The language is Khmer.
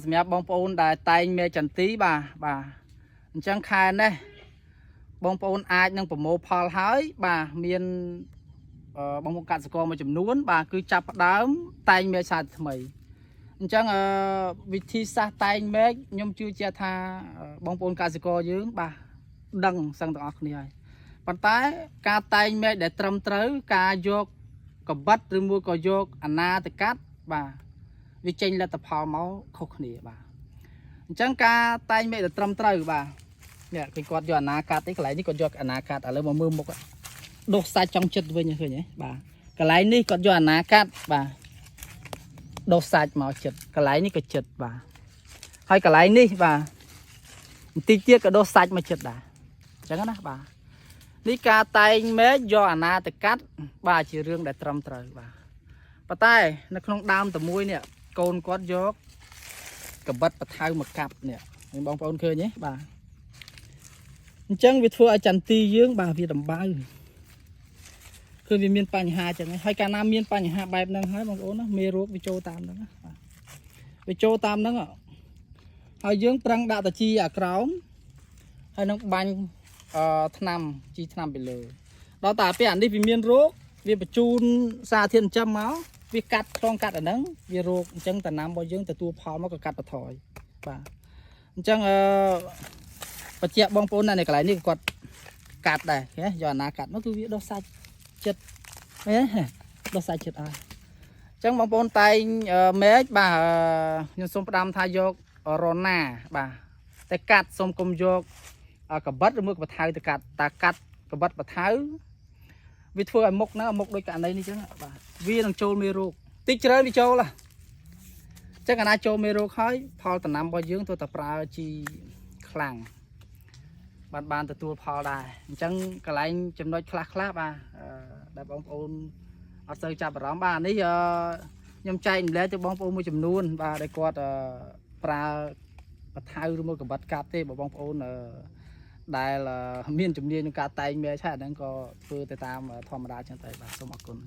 សម្រាប់បងប្អូនដែលតែងមេចន្ទីបាទអញ្ចឹងខែនេះបងប្អូនអាចនឹងប្រមូលផលហើយបាទមានបងប្អូនកសិករមួយចំនួនបាទគឺចាប់ផ្ដើមតែងមេសាថ្មីអញ្ចឹងវិធីសាស្ត្រតែងមេខ្ញុំជឿជាក់ថាបងប្អូនកសិករយើងបាទដឹងសឹងទាំងអស់គ្នាហើយប៉ុន្តែការតែងមេដែលត្រឹមត្រូវការយកកបិតឬមួយក៏យកអាណាទៅកាត់បាទវាចេញលទ្ធផលមកខុសគ្នាបាទអញ្ចឹងការតែងមេដែលត្រឹមត្រូវបាទនេះគេគាត់យកអាណាកាត់ទេកន្លែងនេះគាត់យកអាណាកាត់ឥឡូវមកមើលមុខដុសសាច់ចង់ចិត្តវិញឃើញទេបាទកន្លែងនេះគាត់យកអាណាកាត់បាទដុសសាច់មកចិត្តកន្លែងនេះក៏ចិត្តបាទហើយកន្លែងនេះបាទបន្តិចទៀតក៏ដុសសាច់មកចិត្តដែរអញ្ចឹងណាបាទនេះការតែងមេយកអាណាទៅកាត់បាទជារឿងដែលត្រឹមត្រូវបាទប៉ុន្តែនៅក្នុងដើមតែមួយនេះកូនគាត់យកកបិតបថៅមកកាប់នេះបងប្អូនឃើញទេបាទអញ្ចឹងវាធ្វើឲ្យចន្ទីយើងបាទវាដំបៅគឺវាមានបញ្ហាចឹងហើយកាលណាមានបញ្ហាបែបហ្នឹងហើយបងប្អូនណាមេរោគវាចូលតាមហ្នឹងបាទវាចូលតាមហ្នឹងហើយយើងប្រឹងដាក់តាជីអាក្រោមហើយនឹងបាញ់ថ្នាំជីថ្នាំពីលើដល់តែពេលអានេះវាមានរោគវាបញ្ជូនសារធាតុចិញ្ចឹមមកវាកាត់ខ្លងកាត់អាហ្នឹងវារោគអញ្ចឹងតំណាំរបស់យើងទទួលផលមកក៏កាត់បន្ថយបាទអញ្ចឹងបញ្ជាក់បងប្អូននៅកន្លែងនេះគាត់កាត់ដែរយកអាណាកាត់មកគឺវាដុសសាច់ចិត្តដុសសាច់ចិត្តអស់អញ្ចឹងបងប្អូនតែងមេឃបាទខ្ញុំសូមផ្ដាំថាយករណាបាទតែកាត់សូមកុំយកកបិតឬមួយកបថៅទៅកាត់តាកាត់កបិតបថៅវាធ្វើឲ្យមុខហ្នឹងមុខដូចករណីនេះចឹងបាទវានឹងចូលមេរោគតិចច្រើនវាចូលអញ្ចឹងកាលណាចូលមេរោគហើយផលដំណាំរបស់យើងទៅតែប្រើជីខ្លាំងបានទទួលផលដែរអញ្ចឹងកន្លែងចំណុចខ្លះបាទដែលបងប្អូនអត់សូវចាប់អារម្មណ៍បាទនេះខ្ញុំចែកម្លែកទៅបងប្អូនមួយចំនួនបាទដែលគាត់ប្រើបថៅឬមួយកបិតកាប់ទេបងប្អូនដែលមានជំនាញក្នុងការតែងមេឆាហ្នឹងក៏ធ្វើទៅតាមធម្មតាចឹងទៅបាទសូមអរគុណ